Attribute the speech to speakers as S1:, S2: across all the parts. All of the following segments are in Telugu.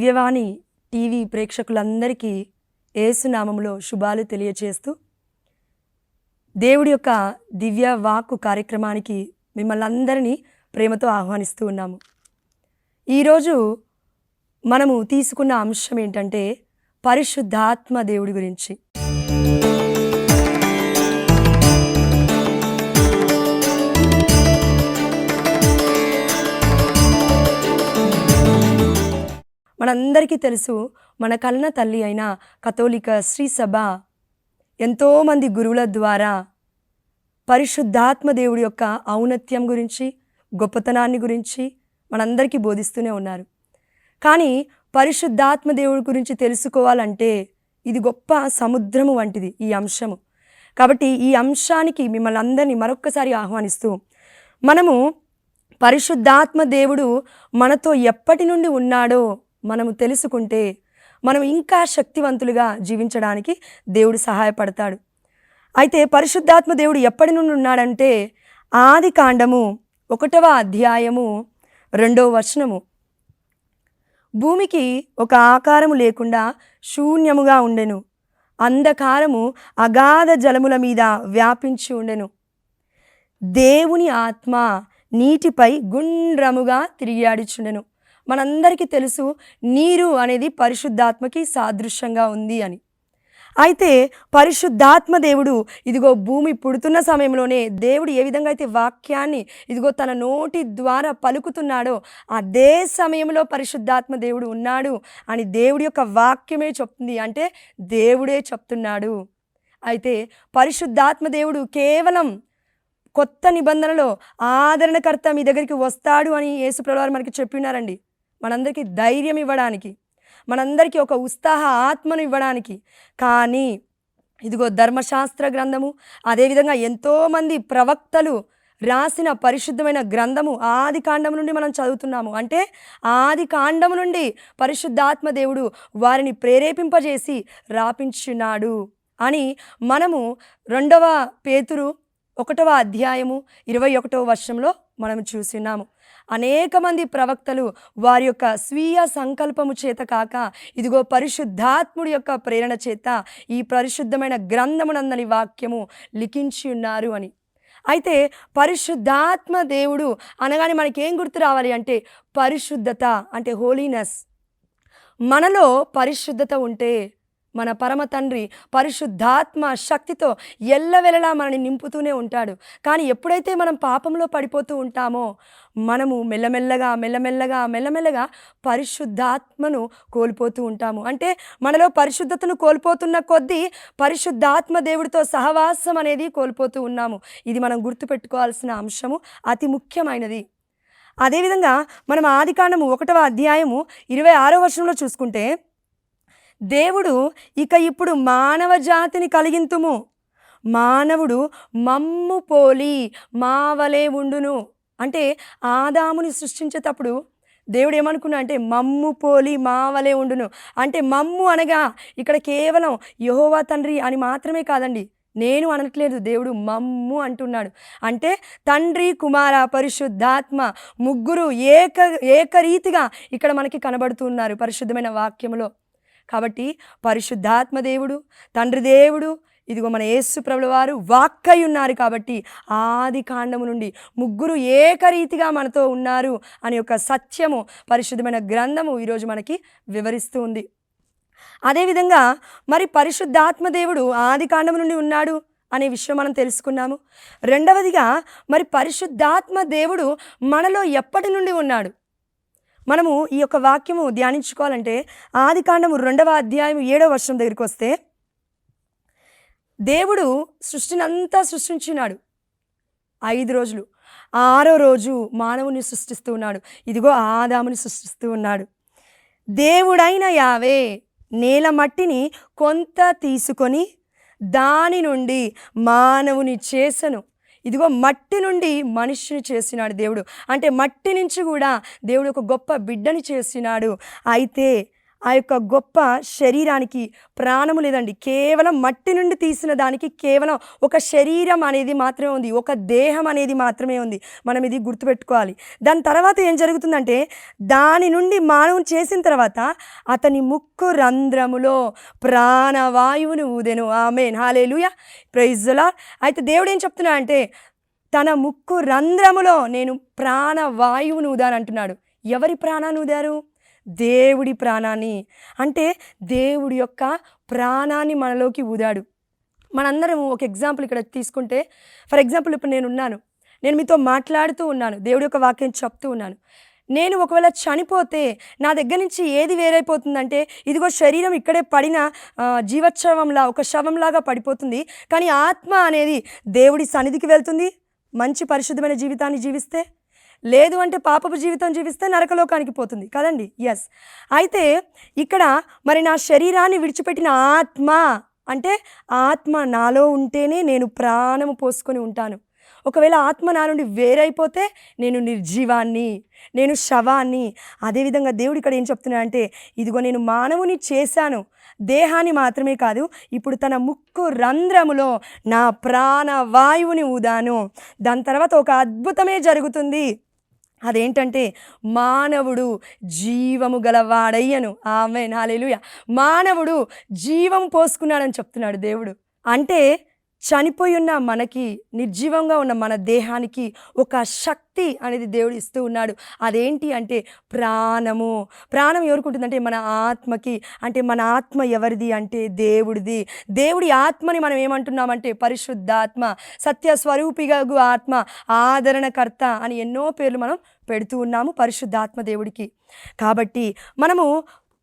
S1: దివ్యవాణి టీవీ ప్రేక్షకులందరికీ యేసునామములో శుభాలు తెలియచేస్తూ దేవుడి యొక్క దివ్య వాక్కు కార్యక్రమానికి మిమ్మల్ని అందరినీ ప్రేమతో ఆహ్వానిస్తూ ఉన్నాము. ఈరోజు మనము తీసుకున్న అంశం ఏంటంటే పరిశుద్ధాత్మ దేవుడి గురించి. మనందరికీ తెలుసు, మన కన్న తల్లి అయిన కథోలిక శ్రీ సభ ఎంతోమంది గురువుల ద్వారా పరిశుద్ధాత్మ దేవుడి యొక్క ఔన్నత్యం గురించి, గొప్పతనాన్ని గురించి మనందరికీ బోధిస్తూనే ఉన్నారు. కానీ పరిశుద్ధాత్మ దేవుడి గురించి తెలుసుకోవాలంటే ఇది గొప్ప సముద్రము వంటిది ఈ అంశము. కాబట్టి ఈ అంశానికి మిమ్మల్ని అందరినీ మరొక్కసారి ఆహ్వానిస్తూ, మనము పరిశుద్ధాత్మ దేవుడు మనతో ఎప్పటి నుండి ఉన్నాడో మనము తెలుసుకుంటే మనం ఇంకా శక్తివంతులుగా జీవించడానికి దేవుడు సహాయపడతాడు. అయితే పరిశుద్ధాత్మ దేవుడు ఎప్పటి నుండి ఉన్నాడంటే ఆది కాండము 1వ అధ్యాయము 2వ వచనము. భూమికి ఒక ఆకారము లేకుండా శూన్యముగా ఉండెను, అంధకారము అగాధ జలముల మీద వ్యాపించి ఉండెను, దేవుని ఆత్మ నీటిపై గుండ్రముగా తిరిగాడుచుండెను. మనందరికీ తెలుసు, నీరు అనేది పరిశుద్ధాత్మకి సాదృశ్యంగా ఉంది అని. అయితే పరిశుద్ధాత్మ దేవుడు ఇదిగో భూమి పుడుతున్న సమయంలోనే దేవుడు ఏ విధంగా అయితే వాక్యాన్ని ఇదిగో తన నోటి ద్వారా పలుకుతున్నాడో అదే సమయంలో పరిశుద్ధాత్మ దేవుడు ఉన్నాడు అని దేవుడి యొక్క వాక్యమే చెప్తుంది. అంటే దేవుడే చెప్తున్నాడు. అయితే పరిశుద్ధాత్మ దేవుడు కేవలం కొత్త నిబంధనలో ఆదరణకర్త మీ దగ్గరికి వస్తాడు అని యేసుప్రభువు వారు మనకి చెప్పినారండి. మనందరికీ ధైర్యం ఇవ్వడానికి, మనందరికీ ఒక ఉత్సాహ ఆత్మను ఇవ్వడానికి. కానీ ఇదిగో ధర్మశాస్త్ర గ్రంథము, అదేవిధంగా ఎంతోమంది ప్రవక్తలు రాసిన పరిశుద్ధమైన గ్రంథము ఆది కాండం నుండి మనం చదువుతున్నాము. అంటే ఆది కాండం నుండి పరిశుద్ధాత్మ దేవుడు వారిని ప్రేరేపింపజేసి రాపించున్నాడు అని మనము 2వ పేతురు 1వ అధ్యాయము 21వ వచనంలో మనం చూస్తున్నాము. అనేక మంది ప్రవక్తలు వారి యొక్క స్వీయ సంకల్పము చేత కాక ఇదిగో పరిశుద్ధాత్ముడి యొక్క ప్రేరణ చేత ఈ పరిశుద్ధమైన గ్రంథమునందని వాక్యము లిఖించి ఉన్నారు అని. అయితే పరిశుద్ధాత్మ దేవుడు అనగానే మనకేం గుర్తు రావాలి అంటే పరిశుద్ధత, అంటే హోలీనెస్. మనలో పరిశుద్ధత ఉంటే మన పరమ తండ్రి పరిశుద్ధాత్మ శక్తితో ఎల్లవెల్లలా మనని నింపుతూనే ఉంటాడు. కానీ ఎప్పుడైతే మనం పాపంలో పడిపోతూ ఉంటామో మనము మెల్లమెల్లగా పరిశుద్ధాత్మను కోల్పోతూ ఉంటాము. అంటే మనలో పరిశుద్ధతను కోల్పోతున్న కొద్దీ పరిశుద్ధాత్మ దేవుడితో సహవాసం అనేది కోల్పోతూ ఉన్నాము. ఇది మనం గుర్తుపెట్టుకోవాల్సిన అంశము, అతి ముఖ్యమైనది. అదేవిధంగా మనం ఆదికాండము 1వ అధ్యాయము 26వ వచనంలో చూసుకుంటే, దేవుడు ఇక ఇప్పుడు మానవ జాతిని కలిగింతుము, మానవుడు మమ్ము పోలి మా వలె ఉండును. అంటే ఆదాముని సృష్టించేటప్పుడు దేవుడు ఏమనుకున్నా అంటే మమ్ము పోలి మా వలె ఉండును. అంటే మమ్ము అనగా ఇక్కడ కేవలం యెహోవా తండ్రి అని మాత్రమే కాదండి, నేను అనట్లేదు, దేవుడు మమ్ము అంటున్నాడు. అంటే తండ్రి, కుమార, పరిశుద్ధాత్మ ముగ్గురు ఏకరీతిగా ఇక్కడ మనకి కనబడుతున్నారు పరిశుద్ధమైన వాక్యములో. కాబట్టి పరిశుద్ధాత్మ దేవుడు, తండ్రి దేవుడు, ఇదిగో మన యేసు ప్రభుల వారు వాక్కై ఉన్నారు. కాబట్టి ఆది కాండము నుండి ముగ్గురు ఏకరీతిగా మనతో ఉన్నారు అని ఒక సత్యము పరిశుద్ధమైన గ్రంథము ఈరోజు మనకి వివరిస్తూ ఉంది. అదేవిధంగా మరి పరిశుద్ధాత్మ దేవుడు ఆది కాండము నుండి ఉన్నాడు అనే విషయం మనం తెలుసుకున్నాము. రెండవదిగా మరి పరిశుద్ధాత్మ దేవుడు మనలో ఎప్పటి నుండి ఉన్నాడు మనము ఈ యొక్క వాక్యము ధ్యానించుకోవాలంటే ఆది కాండము 2వ అధ్యాయం 7వ వచనం దగ్గరికి వస్తే, దేవుడు సృష్టినంతా సృష్టించినాడు 5 రోజులు. 6వ రోజు మానవుని సృష్టిస్తూ ఉన్నాడు. ఇదిగో ఆదాముని సృష్టిస్తూ ఉన్నాడు. దేవుడైన యావే నేల మట్టిని కొంత తీసుకొని దాని నుండి మానవుని చేసెను. ఇదిగో మట్టి నుండి మనిషిని చేసినాడు దేవుడు. అంటే మట్టి నుంచి కూడా దేవుడు ఒక గొప్ప బిడ్డని చేసినాడు. అయితే ఆ యొక్క గొప్ప శరీరానికి ప్రాణము లేదండి. కేవలం మట్టి నుండి తీసిన దానికి కేవలం ఒక శరీరం అనేది మాత్రమే ఉంది, ఒక దేహం అనేది మాత్రమే ఉంది. మనం ఇది గుర్తుపెట్టుకోవాలి. దాని తర్వాత ఏం జరుగుతుందంటే, దాని నుండి మానవుని చేసిన తర్వాత అతని ముక్కు రంధ్రములో ప్రాణవాయువుని ఊదెను. ఆమేన్, హల్లెలూయా, ప్రైజ్ ది లార్డ్. అయితే దేవుడు ఏం చెప్తున్నా అంటే, తన ముక్కు రంధ్రములో నేను ప్రాణవాయువుని ఊదానంటున్నాడు. ఎవరి ప్రాణాన్ని ఊదారు? దేవుడి ప్రాణాన్ని. అంటే దేవుడి యొక్క ప్రాణాన్ని మనలోకి ఊదాడు. మనందరం ఒక ఎగ్జాంపుల్ ఇక్కడ తీసుకుంటే, ఫర్ ఎగ్జాంపుల్ ఇప్పుడు నేను మీతో మాట్లాడుతూ ఉన్నాను, దేవుడి యొక్క వాక్యం చెప్తూ ఉన్నాను. నేను ఒకవేళ చనిపోతే నా దగ్గర నుంచి ఏది వేరైపోతుందంటే, ఇదిగో శరీరం ఇక్కడే పడిన జీవోత్సవంలా, ఒక శవంలాగా పడిపోతుంది. కానీ ఆత్మ అనేది దేవుడి సన్నిధికి వెళ్తుంది, మంచి పరిశుద్ధమైన జీవితాన్ని జీవిస్తే. లేదు అంటే పాపపు జీవితం జీవిస్తే నరకలోకానికి పోతుంది కదండి. ఎస్. అయితే ఇక్కడ మరి నా శరీరాన్ని విడిచిపెట్టిన ఆత్మ అంటే, ఆత్మ నాలో ఉంటేనే నేను ప్రాణము పోసుకొని ఉంటాను. ఒకవేళ ఆత్మ నా నుండి వేరైపోతే నేను నిర్జీవాన్ని, నేను శవాన్ని. అదేవిధంగా దేవుడు ఇక్కడ ఏం చెప్తున్నాడంటే, ఇదిగో నేను మానవుని చేశాను, దేహాన్ని మాత్రమే కాదు, ఇప్పుడు తన ముక్కు రంధ్రములో నా ప్రాణవాయువుని ఊదాను. దాని తర్వాత ఒక అద్భుతమే జరుగుతుంది. అదేంటంటే, మానవుడు జీవము గలవాడయ్యను. ఆమేన్, హల్లెలూయా. మానవుడు జీవం పోసుకున్నాడని చెప్తున్నాడు దేవుడు. అంటే చనిపోయి ఉన్న మనకి, నిర్జీవంగా ఉన్న మన దేహానికి ఒక శక్తి అనేది దేవుడు ఇస్తూ ఉన్నాడు. అదేంటి అంటే ప్రాణము. ప్రాణం ఎవరికి ఉంటుందంటే మన ఆత్మకి. అంటే మన ఆత్మ ఎవరిది అంటే దేవుడిది. దేవుడి ఆత్మని మనం ఏమంటున్నామంటే పరిశుద్ధాత్మ, సత్యస్వరూపిగా ఆత్మ, ఆదరణకర్త అని ఎన్నో పేర్లు మనం పెడుతూ ఉన్నాము పరిశుద్ధాత్మ దేవుడికి. కాబట్టి మనము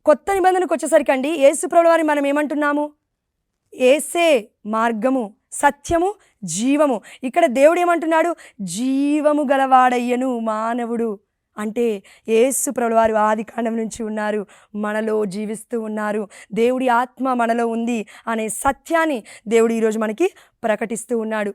S1: కొత్త నిబంధనకు వచ్చేసరికి అండి, యేసు ప్రభువు వారిని మనం ఏమంటున్నాము? యేసే మార్గము, సత్యము, జీవము. ఇక్కడ దేవుడు ఏమంటున్నాడు? జీవము గలవాడయ్యను మానవుడు. అంటే యేసు ప్రభువు వారు ఆది కాండం నుంచి ఉన్నారు, మనలో జీవిస్తూ ఉన్నారు. దేవుడి ఆత్మ మనలో ఉంది అనే సత్యాన్ని దేవుడు ఈరోజు మనకి ప్రకటిస్తూ ఉన్నాడు.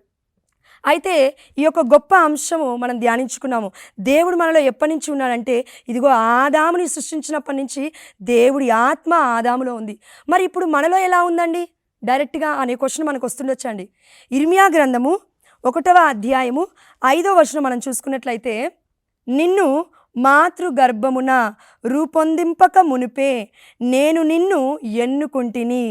S1: అయితే ఈ యొక్క గొప్ప అంశము మనం ధ్యానించుకున్నాము. దేవుడు మనలో ఎప్పటి నుంచి ఉన్నాడంటే, ఇదిగో ఆదాముని సృష్టించినప్పటి నుంచి దేవుడి ఆత్మ ఆదాములో ఉంది. మరి ఇప్పుడు మనలో ఎలా ఉందండి డైరెక్ట్గా అనే క్వశ్చన్ మనకు వస్తుండొచ్చండి. ఇర్మియా గ్రంథము 1వ అధ్యాయము 5వ వచనం మనం చూసుకున్నట్లయితే, నిన్ను మాతృగర్భమున రూపొందింపక మునిపే నేను నిన్ను ఎన్నుకుంటిని,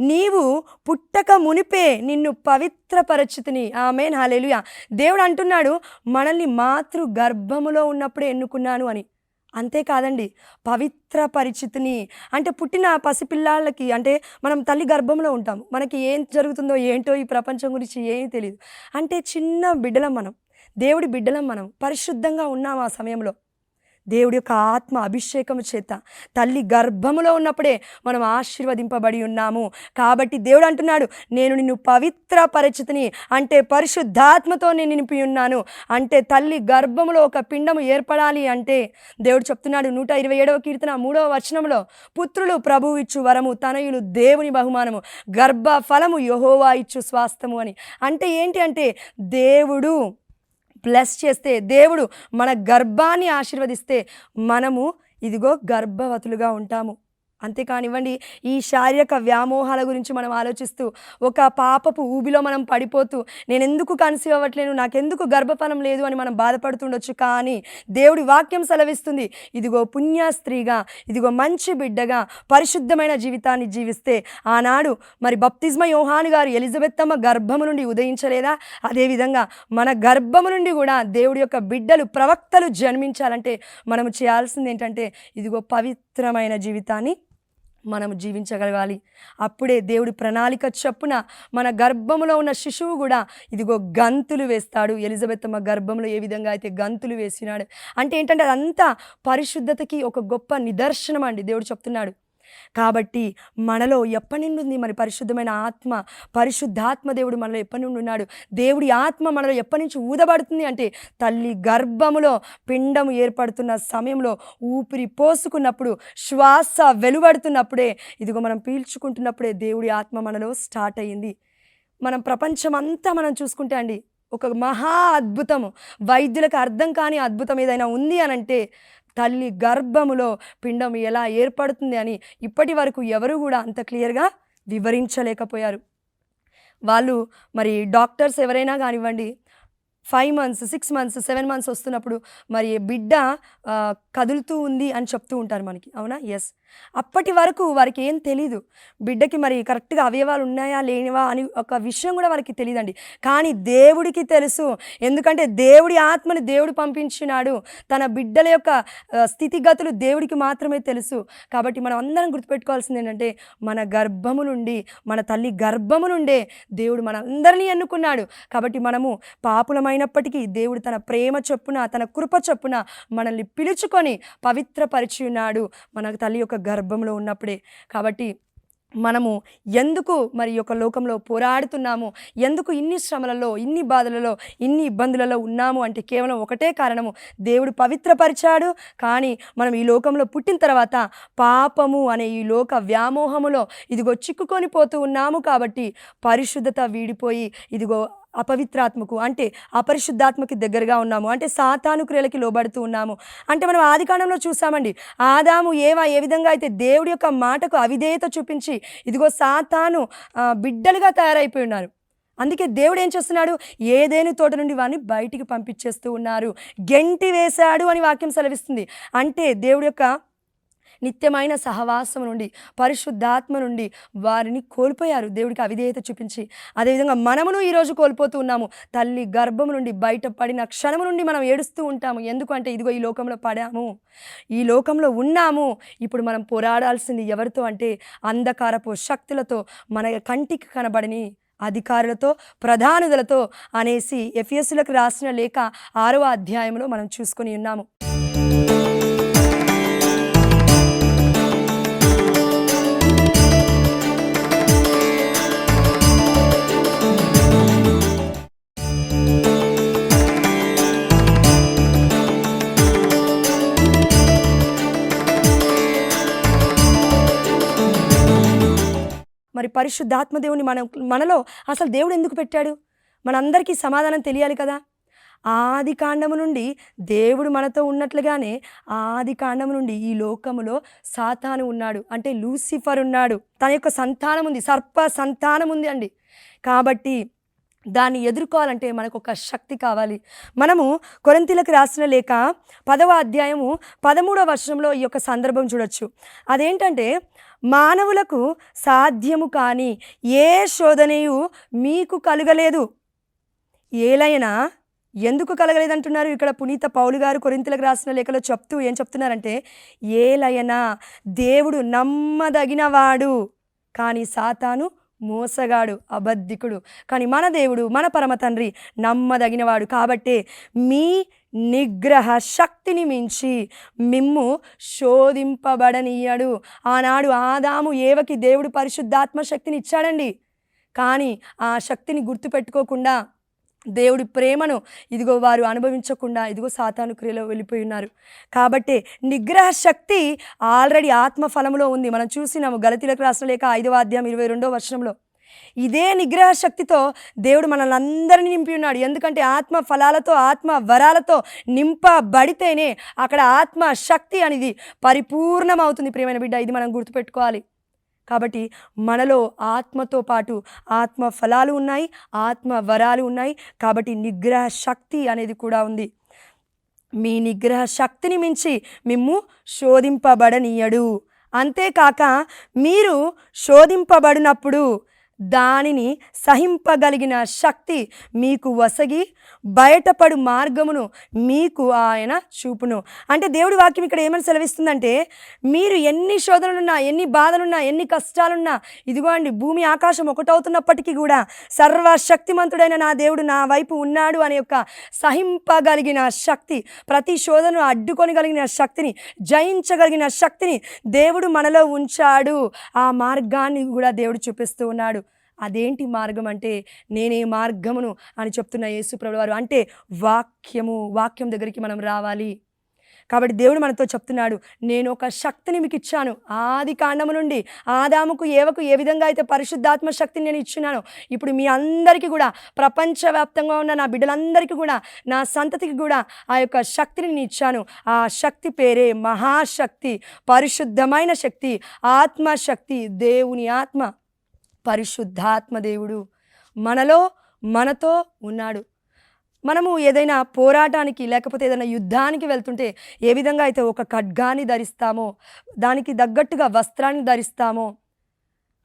S1: నీవు పుట్టక మునిపే నిన్ను పవిత్రపరచితిని. ఆమేన్, హల్లెలూయా. దేవుడు అంటున్నాడు, మనల్ని మాతృగర్భములో ఉన్నప్పుడే ఎన్నుకున్నాను అని. అంతేకాదండి, పవిత్ర పరిచితిని అంటే పుట్టిన పసిపిల్లాళ్ళకి, అంటే మనం తల్లి గర్భంలో ఉంటాము, మనకి ఏం జరుగుతుందో ఏంటో ఈ ప్రపంచం గురించి ఏమీ తెలియదు. అంటే చిన్న బిడ్డలం మనం, దేవుడి బిడ్డలం మనం, పరిశుద్ధంగా ఉన్నాం ఆ సమయంలో. దేవుడి యొక్క ఆత్మ అభిషేకం చేత తల్లి గర్భములో ఉన్నప్పుడే మనం ఆశీర్వదింపబడి ఉన్నాము. కాబట్టి దేవుడు అంటున్నాడు, నేను నిన్ను పవిత్ర పరిచితిని, అంటే పరిశుద్ధాత్మతో నేను నింపి ఉన్నాను. అంటే తల్లి గర్భములో ఒక పిండము ఏర్పడాలి అంటే దేవుడు చెప్తున్నాడు 127వ కీర్తన 3వ వచనంలో, పుత్రులు ప్రభువు ఇచ్చు వరము, తనయులు దేవుని బహుమానము, గర్భ ఫలము యెహోవా ఇచ్చు స్వాస్థము అని. అంటే ఏంటి అంటే, దేవుడు బ్లెస్ చేస్తే, దేవుడు మన గర్భాన్ని ఆశీర్వదిస్తే మనము ఇదిగో గర్భవతులుగా ఉంటాము. అంతేకానివ్వండి, ఈ శారీరక వ్యామోహాల గురించి మనం ఆలోచిస్తూ ఒక పాపపు ఊబిలో మనం పడిపోతూ, నేను ఎందుకు కన్సీవ్ అవ్వట్లేను, నాకెందుకు గర్భఫలం లేదు అని మనం బాధపడుతుండొచ్చు. కానీ దేవుడి వాక్యం సెలవిస్తుంది, ఇదిగో పుణ్య స్త్రీగా, ఇదిగో మంచి బిడ్డగా పరిశుద్ధమైన జీవితాన్ని జీవిస్తే, ఆనాడు మరి బప్తిస్మ యోహాను గారు ఎలిజబెత్తమ్మ గర్భము నుండి ఉదయించలేదా? అదేవిధంగా మన గర్భము నుండి కూడా దేవుడి యొక్క బిడ్డలు, ప్రవక్తలు జన్మించాలంటే మనము చేయాల్సింది ఏంటంటే, ఇదిగో పవిత్రమైన జీవితాన్ని మనము జీవించగలగాలి. అప్పుడే దేవుడి ప్రణాళిక చొప్పున మన గర్భములో ఉన్న శిశువు కూడా ఇదిగో గంతులు వేస్తాడు. ఎలిజబెత్తమ్మ గర్భంలో ఏ విధంగా అయితే గంతులు వేసినాడు అంటే ఏంటంటే, అదంతా పరిశుద్ధతకి ఒక గొప్ప నిదర్శనం అండి దేవుడు చెప్తున్నాడు. కాబట్టి మనలో ఎప్పటి నుండి ఉంది మరి పరిశుద్ధమైన ఆత్మ? పరిశుద్ధాత్మ దేవుడు మనలో ఎప్పటి నుండి ఉన్నాడు? దేవుడి ఆత్మ మనలో ఎప్పటి నుంచి ఊదబడుతుంది అంటే, తల్లి గర్భములో పిండము ఏర్పడుతున్న సమయంలో, ఊపిరి పోసుకున్నప్పుడు, శ్వాస వెలువడుతున్నప్పుడే, ఇదిగో మనం పీల్చుకుంటున్నప్పుడే దేవుడి ఆత్మ మనలో స్టార్ట్ అయ్యింది. మనం ప్రపంచమంతా మనం చూసుకుంటే అండి, ఒక మహా అద్భుతము, వైద్యులకు అర్థం కాని అద్భుతం ఏదైనా ఉంది అనంటే తల్లి గర్భములో పిండం ఎలా ఏర్పడుతుంది అని ఇప్పటి వరకు ఎవరు కూడా అంత క్లియర్గా వివరించలేకపోయారు. వాళ్ళు మరి డాక్టర్స్ ఎవరైనా కానివ్వండి, 5 మంత్స్, 6 మంత్స్, 7 మంత్స్ వస్తున్నప్పుడు మరి బిడ్డ కదులుతూ ఉంది అని చెప్తూ ఉంటారు మనకి, అవునా? ఎస్. అప్పటి వరకు వారికి ఏం తెలీదు. బిడ్డకి మరి కరెక్ట్గా అవయవాలు ఉన్నాయా లేనివా అని ఒక విషయం కూడా వారికి తెలియదండి. కానీ దేవుడికి తెలుసు. ఎందుకంటే దేవుడి ఆత్మని దేవుడు పంపించినాడు. తన బిడ్డల యొక్క స్థితిగతులు దేవుడికి మాత్రమే తెలుసు. కాబట్టి మనం అందరం గుర్తుపెట్టుకోవాల్సింది ఏంటంటే, మన గర్భము నుండి, మన తల్లి గర్భము నుండే దేవుడు మనందరినీ ఎన్నుకున్నాడు. కాబట్టి మనము పాపులమైనప్పటికీ దేవుడు తన ప్రేమ చొప్పున, తన కృప చొప్పున మనల్ని పిలుచుకొని పవిత్రపరిచి ఉన్నాడు మన తల్లి యొక్క గర్భంలో ఉన్నప్పుడే. కాబట్టి మనము ఎందుకు మరి యొక్క లోకంలో పోరాడుతున్నాము, ఎందుకు ఇన్ని శ్రమలలో, ఇన్ని బాధలలో, ఇన్ని ఇబ్బందులలో ఉన్నాము అంటే కేవలం ఒకటే కారణము, దేవుడు పవిత్రపరిచాడు. కానీ మనం ఈ లోకంలో పుట్టిన తర్వాత పాపము అనే ఈ లోక వ్యామోహములో ఇదిగో చిక్కుకొని పోతూ ఉన్నాము. కాబట్టి పరిశుద్ధత వీడిపోయి ఇదిగో అపవిత్రాత్మకు అంటే అపరిశుద్ధాత్మకి దగ్గరగా ఉన్నాము. అంటే సాతాను క్రియలకి లోబడుతూ ఉన్నాము. అంటే మనం ఆదికాండంలో చూసామండి, ఆదాము ఏవా ఏ విధంగా అయితే దేవుడి యొక్క మాటకు అవిధేయత చూపించి ఇదిగో సాతాను బిడ్డలుగా తయారైపోయి ఉన్నారు. అందుకే దేవుడు ఏం చేస్తున్నాడు, ఏదేను తోట నుండి వాడిని బయటికి పంపించేస్తూ ఉన్నారు. గెంటి వేశాడు అని వాక్యం సెలవిస్తుంది. అంటే దేవుడి యొక్క నిత్యమైన సహవాసం నుండి, పరిశుద్ధాత్మ నుండి వారిని కోల్పోయారు దేవుడికి అవిధేయత చూపించి. అదేవిధంగా మనమును ఈరోజు కోల్పోతూ ఉన్నాము. తల్లి గర్భం నుండి బయటపడిన క్షణము నుండి మనం ఏడుస్తూ ఉంటాము. ఎందుకంటే ఇదిగో ఈ లోకంలో పడాము, ఈ లోకంలో ఉన్నాము. ఇప్పుడు మనం పోరాడాల్సింది ఎవరితో అంటే అంధకారపు శక్తులతో, మన కంటికి కనబడని అధికారులతో, ప్రధానులతో అనేసి ఎఫెసీయులకు రాసిన లేఖ 6వ అధ్యాయంలో మనం చూసుకొని ఉన్నాము. మరి పరిశుద్ధాత్మ దేవుని మనలో అసలు దేవుడు ఎందుకు పెట్టాడు? మనందరికీ సమాధానం తెలియాలి కదా. ఆది కాండము నుండి దేవుడు మనతో ఉన్నట్లుగానే ఆది కాండము నుండి ఈ లోకములో సాతాను ఉన్నాడు. అంటే లూసిఫర్ ఉన్నాడు. తన యొక్క సంతానం ఉంది, సర్ప సంతానం ఉంది అండి. కాబట్టి దాన్ని ఎదుర్కోవాలంటే మనకు ఒక శక్తి కావాలి. మనము కొరింథీయులకు రాసిన లేఖ 10వ అధ్యాయము 13వ వచనంలో ఈ యొక్క సందర్భం చూడొచ్చు. అదేంటంటే, మానవులకు సాధ్యము కాని ఏ శోధనయు మీకు కలుగలేదు. ఏలైనా ఎందుకు కలగలేదంటున్నారు ఇక్కడ పునీత పౌలు గారు కొరింథీయులకు రాసిన లేఖలో చెప్తూ ఏం చెప్తున్నారంటే, ఏలైనా దేవుడు నమ్మదగినవాడు, కానీ సాతాను మోసగాడు, అబద్ధికుడు. కానీ మన దేవుడు, మన పరమ తండ్రి నమ్మదగినవాడు. కాబట్టే మీ నిగ్రహ శక్తిని మించి మిమ్ము శోధింపబడనీయడు. ఆనాడు ఆదాము ఏవకి దేవుడు పరిశుద్ధాత్మ శక్తిని ఇచ్చాడండి. కానీ ఆ శక్తిని గుర్తుపెట్టుకోకుండా, దేవుడి ప్రేమను ఇదిగో వారు అనుభవించకుండా ఇదిగో సాతాను క్రియలో వెళ్ళిపోయి ఉన్నారు. కాబట్టి నిగ్రహ శక్తి ఆల్రెడీ ఆత్మఫలములో ఉంది. మనం చూసినాము గలతీయులకు రాసిన లేఖ 5వ అధ్యాయం 22వ వచనంలో. ఇదే నిగ్రహ శక్తితో దేవుడు మనల్ని అందరినీ నింపి ఉన్నాడు. ఎందుకంటే ఆత్మ ఫలాలతో, ఆత్మ వరాలతో నింపబడితేనే అక్కడ ఆత్మ శక్తి అనేది పరిపూర్ణమవుతుంది. ప్రియమైన బిడ్డ, ఇది మనం గుర్తుపెట్టుకోవాలి. కాబట్టి మనలో ఆత్మతో పాటు ఆత్మ ఫలాలు ఉన్నాయి, ఆత్మ వరాలు ఉన్నాయి. కాబట్టి నిగ్రహ శక్తి అనేది కూడా ఉంది. మీ నిగ్రహ శక్తిని మించి మిమ్ము శోధింపబడనీయడు. అంతేకాక మీరు శోధింపబడినప్పుడు దానిని సహింపగలిగిన శక్తి మీకు వసగి బయటపడు మార్గమును మీకు ఆయన చూపును. అంటే దేవుడి వాక్యం ఇక్కడ ఏమని సెలవిస్తుందంటే, మీరు ఎన్ని శోధనలున్నా, ఎన్ని బాధలున్నా, ఎన్ని కష్టాలున్నా, ఇదిగో అండి భూమి ఆకాశం ఒకటవుతున్నప్పటికీ కూడా సర్వశక్తిమంతుడైన నా దేవుడు నా వైపు ఉన్నాడు అనే యొక్క సహింపగలిగిన శక్తి, ప్రతి శోధనను అడ్డుకొనగలిగిన శక్తిని, జయించగలిగిన శక్తిని దేవుడు మనలో ఉంచాడు. ఆ మార్గాన్ని కూడా దేవుడు చూపిస్తూ ఉన్నాడు. అదేంటి మార్గం అంటే, నేనే మార్గమును అని చెప్తున్న యేసు ప్రభువు వారు. అంటే వాక్యం దగ్గరికి మనం రావాలి. కాబట్టి దేవుడు మనతో చెప్తున్నాడు, నేను ఒక శక్తిని మీకు ఇచ్చాను. ఆది కాండము నుండి ఆదాముకు ఏవకు ఏ విధంగా అయితే పరిశుద్ధాత్మ శక్తిని నేను ఇచ్చినాను, ఇప్పుడు మీ అందరికీ కూడా, ప్రపంచవ్యాప్తంగా ఉన్న నా బిడ్డలందరికీ కూడా, నా సంతతికి కూడా ఆ యొక్క శక్తిని నేను ఇచ్చాను. ఆ శక్తి పేరే మహాశక్తి, పరిశుద్ధమైన శక్తి, ఆత్మశక్తి, దేవుని ఆత్మ, పరిశుద్ధాత్మ దేవుడు మనతో ఉన్నాడు. మనము ఏదైనా పోరాటానికి లేకపోతే ఏదైనా యుద్ధానికి వెళ్తుంటే ఏ విధంగా అయితే ఒక ఖడ్గాన్ని ధరిస్తామో, దానికి తగ్గట్టుగా వస్త్రాన్ని ధరిస్తామో,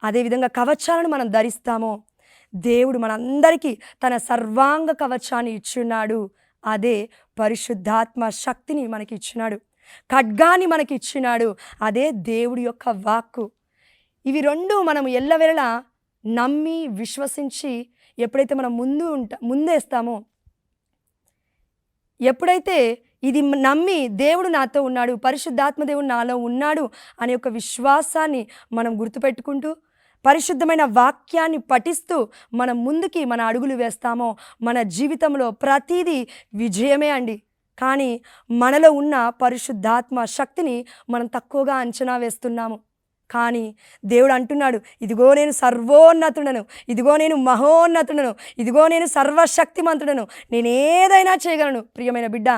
S1: అదేవిధంగా కవచాలను మనం ధరిస్తామో, దేవుడు మనందరికీ తన సర్వాంగ కవచాన్ని ఇచ్చున్నాడు. అదే పరిశుద్ధాత్మ శక్తిని మనకి ఇచ్చినాడు, ఖడ్గాన్ని మనకి ఇచ్చినాడు. అదే దేవుడి యొక్క వాక్కు. ఇవి రెండు మనం ఎల్లవేళలా నమ్మి విశ్వసించి ఎప్పుడైతే మనం ముందేస్తామో, ఎప్పుడైతే ఇది నమ్మి దేవుడు నాతో ఉన్నాడు, పరిశుద్ధాత్మ దేవుడు నాలో ఉన్నాడు అనే ఒక విశ్వాసాన్ని మనం గుర్తుపెట్టుకుంటూ, పరిశుద్ధమైన వాక్యాన్ని పఠిస్తూ మనం ముందుకి మన అడుగులు వేస్తామో, మన జీవితంలో ప్రతిదీ విజయమే అండి. కానీ మనలో ఉన్న పరిశుద్ధాత్మ శక్తిని మనం తక్కువగా అంచనా వేస్తున్నాము. కానీ దేవుడు అంటున్నాడు, ఇదిగో నేను సర్వోన్నతుడను, ఇదిగో నేను మహోన్నతుడను, ఇదిగో నేను సర్వశక్తిమంతుడను, నేను ఏదైనా చేయగలను. ప్రియమైన బిడ్డ,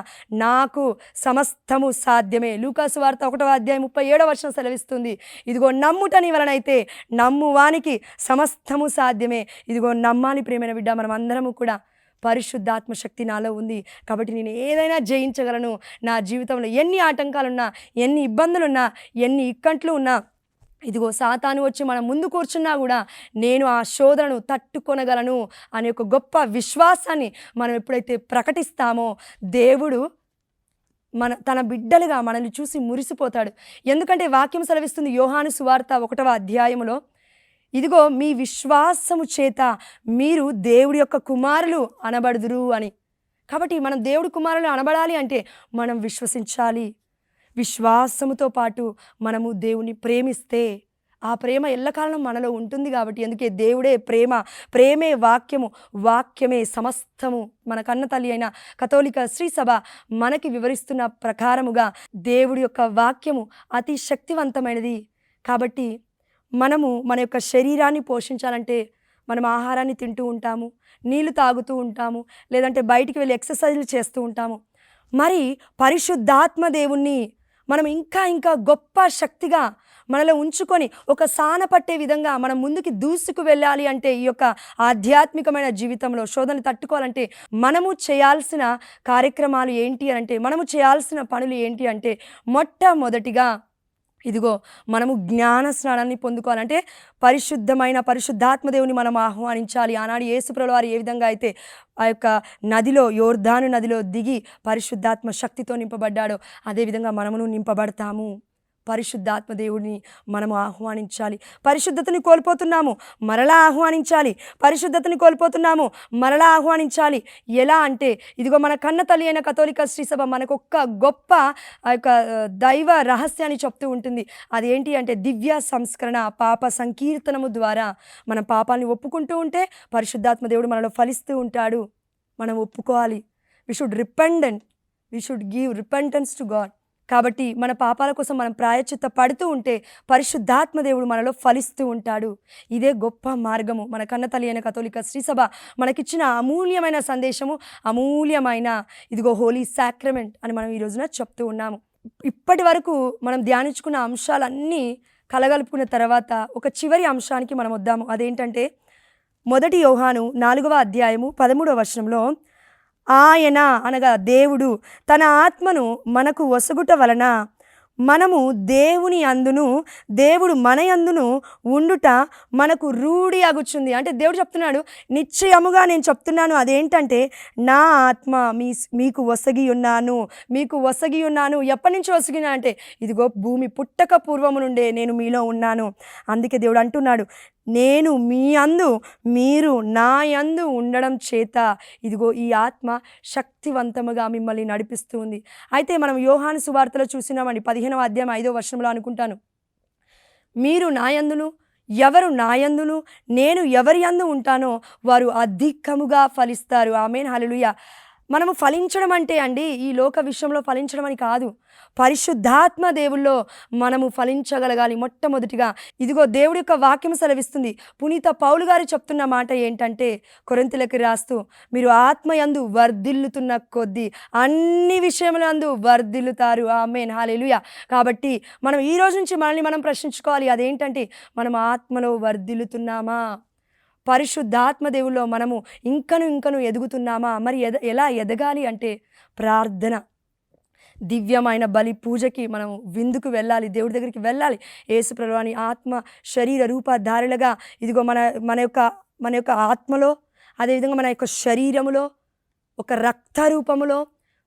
S1: నాకు సమస్తము సాధ్యమే. లూకాసు వార్త 1:37 సెలవిస్తుంది, ఇదిగో నమ్ముట నీ వలనైతే నమ్మువానికి సమస్తము సాధ్యమే. ఇదిగో నమ్మాలి ప్రియమైన బిడ్డ. మనం అందరము కూడా పరిశుద్ధాత్మ శక్తి నాలో ఉంది కాబట్టి నేను ఏదైనా జయించగలను. నా జీవితంలో ఎన్ని ఆటంకాలున్నా, ఎన్ని ఇబ్బందులున్నా, ఎన్ని ఇక్కంట్లు ఉన్నా, ఇదిగో సాతాను వచ్చి మన ముందు కూర్చున్నా కూడా నేను ఆ శోధనను తట్టుకొనగలను అనే ఒక గొప్ప విశ్వాసాన్ని మనం ఎప్పుడైతే ప్రకటిస్తామో, దేవుడు తన బిడ్డలుగా మనల్ని చూసి మురిసిపోతాడు. ఎందుకంటే వాక్యం సెలవిస్తుంది, యోహాను సువార్త 1 ఇదిగో మీ విశ్వాసము చేత మీరు దేవుడి యొక్క కుమారులు అనబడుదురు అని. కాబట్టి మనం దేవుడి కుమారులు అనబడాలి అంటే మనం విశ్వసించాలి. విశ్వాసముతో పాటు మనము దేవుని ప్రేమిస్తే ఆ ప్రేమ ఎల్లకాలం మనలో ఉంటుంది. కాబట్టి ఎందుకే దేవుడే ప్రేమ, ప్రేమే వాక్యము, వాక్యమే సమస్తము. మన కన్న తల్లి అయిన కథోలిక శ్రీ సభ మనకి వివరిస్తున్న ప్రకారముగా దేవుడి యొక్క వాక్యము అతి శక్తివంతమైనది. కాబట్టి మనము మన యొక్క శరీరాన్ని పోషించాలంటే మనం ఆహారాన్ని తింటూ ఉంటాము, నీళ్లు తాగుతూ ఉంటాము, లేదంటే బయటికి వెళ్ళి ఎక్సర్సైజ్లు చేస్తూ ఉంటాము. మరి పరిశుద్ధాత్మ దేవుణ్ణి మనం ఇంకా ఇంకా గొప్ప శక్తిగా మనలో ఉంచుకొని ఒక సాన పట్టే విధంగా మనం ముందుకు దూసుకు వెళ్ళాలి అంటే, ఈ యొక్క ఆధ్యాత్మికమైన జీవితంలో శోధనలు తట్టుకోవాలంటే మనము చేయాల్సిన కార్యక్రమాలు ఏంటి అంటే, మనము చేయాల్సిన పనులు ఏంటి అంటే, మొట్టమొదటిగా ఇదిగో మనము జ్ఞాన స్నానాన్ని పొందుకోవాలంటే పరిశుద్ధాత్మదేవుని మనం ఆహ్వానించాలి. ఆనాడు యేసుప్రభువు వారు ఏ విధంగా అయితే ఆ యొక్క నదిలో, యోర్దాను నదిలో దిగి పరిశుద్ధాత్మ శక్తితో నింపబడ్డాడో అదేవిధంగా మనమును నింపబడతాము. పరిశుద్ధాత్మ దేవుడిని మనము ఆహ్వానించాలి. పరిశుద్ధతని కోల్పోతున్నాము, మరలా ఆహ్వానించాలి. పరిశుద్ధతని కోల్పోతున్నాము, మరలా ఆహ్వానించాలి. ఎలా అంటే, ఇదిగో మన కన్న తల్లి అయిన కథోలిక శ్రీ సభ మనకొక్క గొప్ప ఆ యొక్క దైవ రహస్యాన్ని చెప్తూ ఉంటుంది. అదేంటి అంటే, దివ్య సంస్కరణ, పాప సంకీర్తనము ద్వారా మన పాపాలని ఒప్పుకుంటూ ఉంటే పరిశుద్ధాత్మ దేవుడు మనలో ఫలిస్తూ ఉంటాడు. మనం ఒప్పుకోవాలి. We should give repentance to god. కాబట్టి మన పాపాల కోసం మనం ప్రాయశ్చిత్త పడుతూ ఉంటే పరిశుద్ధాత్మ దేవుడు మనలో ఫలిస్తూ ఉంటాడు. ఇదే గొప్ప మార్గము. మన కన్న తల్లి అయిన కథోలిక శ్రీ సభ మనకిచ్చిన అమూల్యమైన సందేశము, అమూల్యమైన ఇదిగో హోలీ సాక్రమెంట్ అని మనం ఈ రోజున చెప్తూ ఉన్నాము. ఇప్పటి వరకు మనం ధ్యానించుకున్న అంశాలన్నీ కలగలుపుకున్న తర్వాత ఒక చివరి అంశానికి మనం వద్దాము. అదేంటంటే, 1 యోహాను 4:13 ఆయన అనగా దేవుడు తన ఆత్మను మనకు వసగుట వలన మనము దేవుని అందును దేవుడు మన యందును ఉండుట మనకు రూఢి అగుచుంది. అంటే దేవుడు చెప్తున్నాడు, నిశ్చయముగా నేను చెప్తున్నాను. అదేంటంటే, నా ఆత్మ మీకు వసగి ఉన్నాను. ఎప్పటి నుంచి వసగినా అంటే, ఇదిగో భూమి పుట్టక పూర్వము నుండే నేను మీలో ఉన్నాను. అందుకే దేవుడు అంటున్నాడు, నేను మీ అందు మీరు నా యందు ఉండడం చేత ఇదిగో ఈ ఆత్మ శక్తివంతముగా మిమ్మల్ని నడిపిస్తుంది. అయితే మనం యోహాను సువార్తలో చూసినామండి, 15 అనుకుంటాను, మీరు నా యందును ఎవరు నా యందును నేను ఎవరి యందు ఉంటానో వారు అధికముగా ఫలిస్తారు. ఆమేన్, హల్లెలూయా. మనము ఫలించడం అంటే అండి ఈ లోక విషయంలో ఫలించడం అని కాదు, పరిశుద్ధాత్మ దేవుల్లో మనము ఫలించగలగాలి. మొట్టమొదటిగా ఇదిగో దేవుడి యొక్క వాక్యం సెలవిస్తుంది. పునీత పౌలు గారు చెప్తున్న మాట ఏంటంటే, కొరింథీయులకు రాస్తూ, మీరు ఆత్మయందు వర్ధిల్లుతున్న కొద్దీ అన్ని విషయములందు వర్ధిల్లుతారు. ఆమేన్, హల్లెలూయా. కాబట్టి మనం ఈ రోజు నుంచి మనల్ని మనం ప్రశ్నించుకోవాలి. అదేంటంటే, మనం ఆత్మలో వర్ధిల్లుతున్నామా? పరిశుద్ధాత్మ దేవుల్లో మనము ఇంకను ఎదుగుతున్నామా? మరి ఎలా ఎదగాలి అంటే ప్రార్థన, దివ్యమైన బలి పూజకి మనం విందుకు వెళ్ళాలి, దేవుడి దగ్గరికి వెళ్ళాలి. యేసు ప్రభువాని ఆత్మ శరీర రూపధారులుగా ఇదిగో మన యొక్క ఆత్మలో, అదేవిధంగా మన యొక్క శరీరములో ఒక రక్త రూపములో,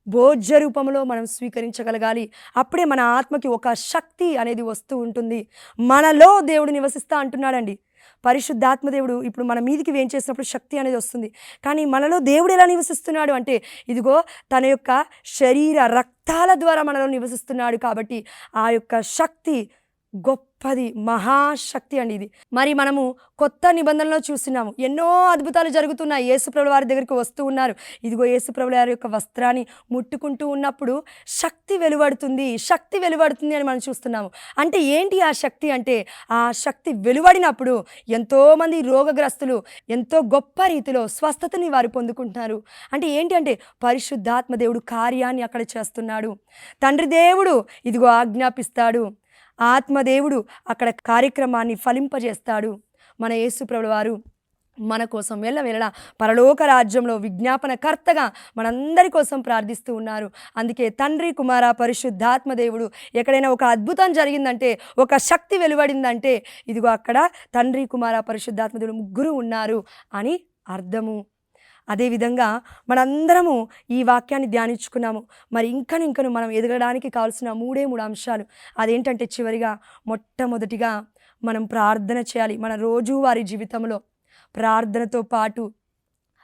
S1: భోజ్య రూపంలో మనం స్వీకరించగలగాలి. అప్పుడే మన ఆత్మకి ఒక శక్తి అనేది వస్తూ ఉంటుంది. మనలో దేవుడు నివసిస్తా అంటున్నాడండి. పరిశుద్ధాత్మ దేవుడు ఇప్పుడు మన మీదికి వేంచేసినప్పుడు శక్తి అనేది వస్తుంది. కానీ మనలో దేవుడు ఎలా నివసిస్తున్నాడు అంటే, ఇదిగో తన యొక్క శరీర రక్తాల ద్వారా మనలో నివసిస్తున్నాడు. కాబట్టి ఆ యొక్క శక్తి గొప్పది, మహాశక్తి అండి ఇది. మరి మనము కొత్త నిబంధనలో చూస్తున్నాము, ఎన్నో అద్భుతాలు జరుగుతున్నాయి. యేసుప్రభుల వారి దగ్గరికి వస్తూ ఉన్నారు. ఇదిగో యేసుప్రభుల వారి యొక్క వస్త్రాన్ని ముట్టుకుంటూ ఉన్నప్పుడు శక్తి వెలువడుతుంది అని మనం చూస్తున్నాము. అంటే ఏంటి ఆ శక్తి అంటే, ఆ శక్తి వెలువడినప్పుడు ఎంతోమంది రోగగ్రస్తులు ఎంతో గొప్ప రీతిలో స్వస్థతని వారు పొందుకుంటున్నారు. అంటే ఏంటి అంటే, పరిశుద్ధాత్మ దేవుడు కార్యాన్ని అక్కడ చేస్తున్నాడు. తండ్రి దేవుడు ఇదిగో ఆజ్ఞాపిస్తాడు, ఆత్మదేవుడు అక్కడ కార్యక్రమాన్ని ఫలింపజేస్తాడు. మన యేసుప్రభుల వారు మన కోసం వెళ్ళ పరలోక రాజ్యంలో విజ్ఞాపనకర్తగా మనందరి కోసం ప్రార్థిస్తూ ఉన్నారు. అందుకే తండ్రి, కుమార, పరిశుద్ధాత్మ దేవుడు ఎక్కడైనా ఒక అద్భుతం జరిగిందంటే, ఒక శక్తి వెలువడిందంటే, ఇదిగో అక్కడ తండ్రి, కుమార, పరిశుద్ధాత్మ దేవుడు ముగ్గురు ఉన్నారు అని అర్థము. అదేవిధంగా మనందరము ఈ వాక్యాన్ని ధ్యానించుకున్నాము. మరి ఇంకను మనం ఎదగడానికి కావాల్సిన మూడే అంశాలు. అదేంటంటే, చివరిగా మొట్టమొదటిగా మనం ప్రార్థన చేయాలి. మన రోజువారీ జీవితంలో ప్రార్థనతో పాటు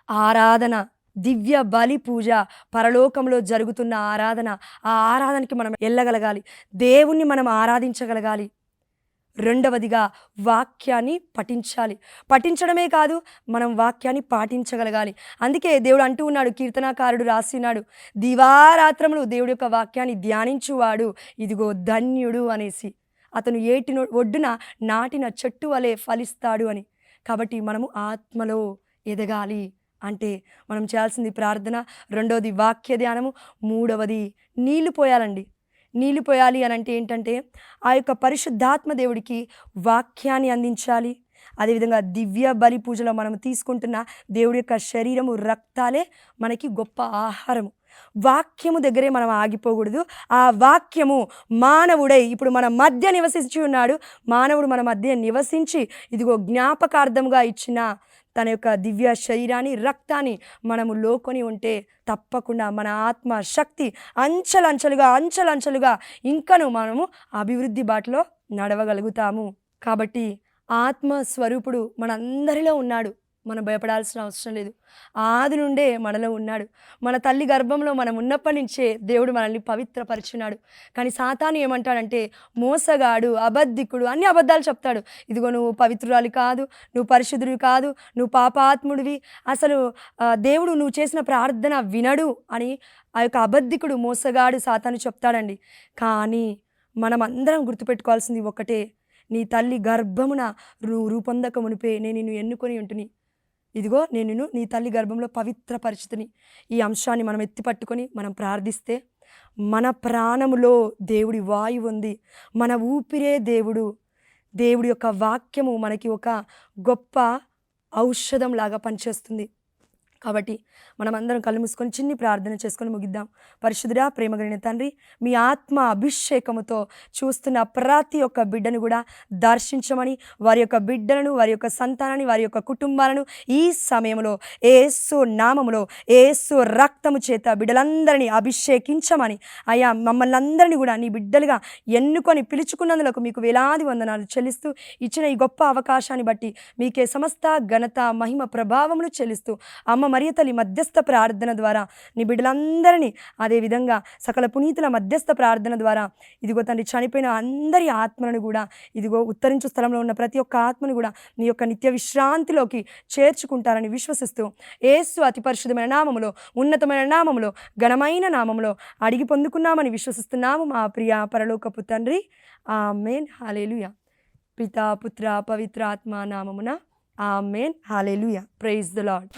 S1: ఆరాధన, దివ్య బలి పూజ, పరలోకంలో జరుగుతున్న ఆరాధన, ఆ ఆరాధనకి మనం వెళ్ళగలగాలి, దేవుణ్ణి మనం ఆరాధించగలగాలి. రెండవదిగా వాక్యాన్ని పఠించాలి. పఠించడమే కాదు, మనం వాక్యాన్ని పాటించగలగాలి. అందుకే దేవుడు అంటూ ఉన్నాడు, కీర్తనాకారుడు రాసినాడు, దివారాత్రములు దేవుడి యొక్క వాక్యాన్ని ధ్యానించువాడు ఇదిగో ధన్యుడు అనేసి. అతను ఏటి ఒడ్డున నాటిన చెట్టు వలె ఫలిస్తాడు అని. కాబట్టి మనము ఆత్మలో ఎదగాలి అంటే మనం చేయాల్సింది ప్రార్థన, రెండవది వాక్య ధ్యానము, మూడవది నీళ్లు పోయాలండి. నీళ్లు పోయాలి అని అంటే ఏంటంటే, ఆ యొక్క పరిశుద్ధాత్మ దేవుడికి వాక్యాన్ని అందించాలి. అదేవిధంగా దివ్య బలి పూజలో మనం తీసుకుంటున్న దేవుడి యొక్క శరీరము, రక్తాలే మనకి గొప్ప ఆహారము. వాక్యము దగ్గరే మనం ఆగిపోకూడదు. ఆ వాక్యము మానవుడై ఇప్పుడు మన మధ్య నివసించి ఉన్నాడు. మానవుడు మన మధ్య నివసించి ఇదిగో జ్ఞాపకార్థముగా ఇచ్చిన తన యొక్క దివ్య శరీరాన్ని, రక్తాన్ని మనము లోకొని ఉంటే తప్పకుండా మన ఆత్మ శక్తి అంచెలంచెలుగా ఇంకను మనము అభివృద్ధి బాటలో నడవగలుగుతాము. కాబట్టి ఆత్మస్వరూపుడు మనందరిలో ఉన్నాడు. మనం భయపడాల్సిన అవసరం లేదు. ఆది నుండే మనలో ఉన్నాడు. మన తల్లి గర్భంలో మనం ఉన్నప్పటి నుంచే దేవుడు మనల్ని పవిత్రపరిచున్నాడు. కానీ సాతాను ఏమంటాడంటే, మోసగాడు, అబద్ధికుడు, అన్ని అబద్ధాలు చెప్తాడు. ఇదిగో నువ్వు పవిత్రురాలి కాదు, నువ్వు పరిశుద్ధుడివి కాదు, నువ్వు పాపాత్ముడివి, అసలు దేవుడు నువ్వు చేసిన ప్రార్థన వినడు అని ఆ యొక్క అబద్ధికుడు, మోసగాడు సాతాను చెప్తాడండి. కానీ మనం అందరం గుర్తుపెట్టుకోవాల్సింది ఒకటే, నీ తల్లి గర్భమున నువ్వు రూపొందక మునిపే నేను నిన్ను ఎన్నుకొని ఉంటుని, ఇదిగో నేను నీ తల్లి గర్భంలో పవిత్ర పరిస్థితిని. ఈ అంశాన్ని మనం ఎత్తిపట్టుకొని మనం ప్రార్థిస్తే, మన ప్రాణములో దేవుడి వాయువు ఉంది, మన ఊపిరే దేవుడు. దేవుడి యొక్క వాక్యము మనకి ఒక గొప్ప ఔషధం లాగా పనిచేస్తుంది. కాబట్టి మనం అందరం కళ్ళు మూసుకొని చిన్ని ప్రార్థన చేసుకొని ముగిద్దాం. పరిశుద్ధుడా, ప్రేమ కలిగిన తండ్రి, మీ ఆత్మ అభిషేకముతో చూస్తున్న ప్రతి ఒక్క బిడ్డను కూడా దర్శించమని, వారి యొక్క బిడ్డలను, వారి యొక్క సంతానాన్ని, వారి యొక్క కుటుంబాలను ఈ సమయంలో యేసు నామములో, యేసు రక్తము చేత బిడ్డలందరినీ అభిషేకించమని, అయ్యా మమ్మల్ని అందరినీ కూడా నీ బిడ్డలుగా ఎన్నుకొని పిలుచుకున్నందులకు మీకు వేలాది వందనాలు చెల్లిస్తూ, ఇచ్చిన ఈ గొప్ప అవకాశాన్ని బట్టి మీకే సమస్త ఘనత, మహిమ, ప్రభావములు చెల్లిస్తూ, అమ్మ మరియ తల్లి మధ్యస్థ ప్రార్థన ద్వారా నీ బిడ్డలందరినీ, అదేవిధంగా సకల పునీతుల మధ్యస్థ ప్రార్థన ద్వారా ఇదిగో తండ్రి చనిపోయిన అందరి ఆత్మలను కూడా ఇదిగో ఉత్తరించు స్థలంలో ఉన్న ప్రతి ఒక్క ఆత్మను కూడా నీ యొక్క నిత్య విశ్రాంతిలోకి చేర్చుకుంటారని విశ్వసిస్తూ యేసు అతి పరిశుద్ధమైన నామములో, ఉన్నతమైన నామములో, ఘనమైన నామములో అడిగి పొందుకున్నామని విశ్వసిస్తున్నాము మా ప్రియ పరలోకపు తండ్రి. ఆమేన్. హల్లెలూయా. పితా పుత్ర పవిత్ర ఆత్మ నామమున ఆమేన్. హల్లెలూయా. Praise the lord.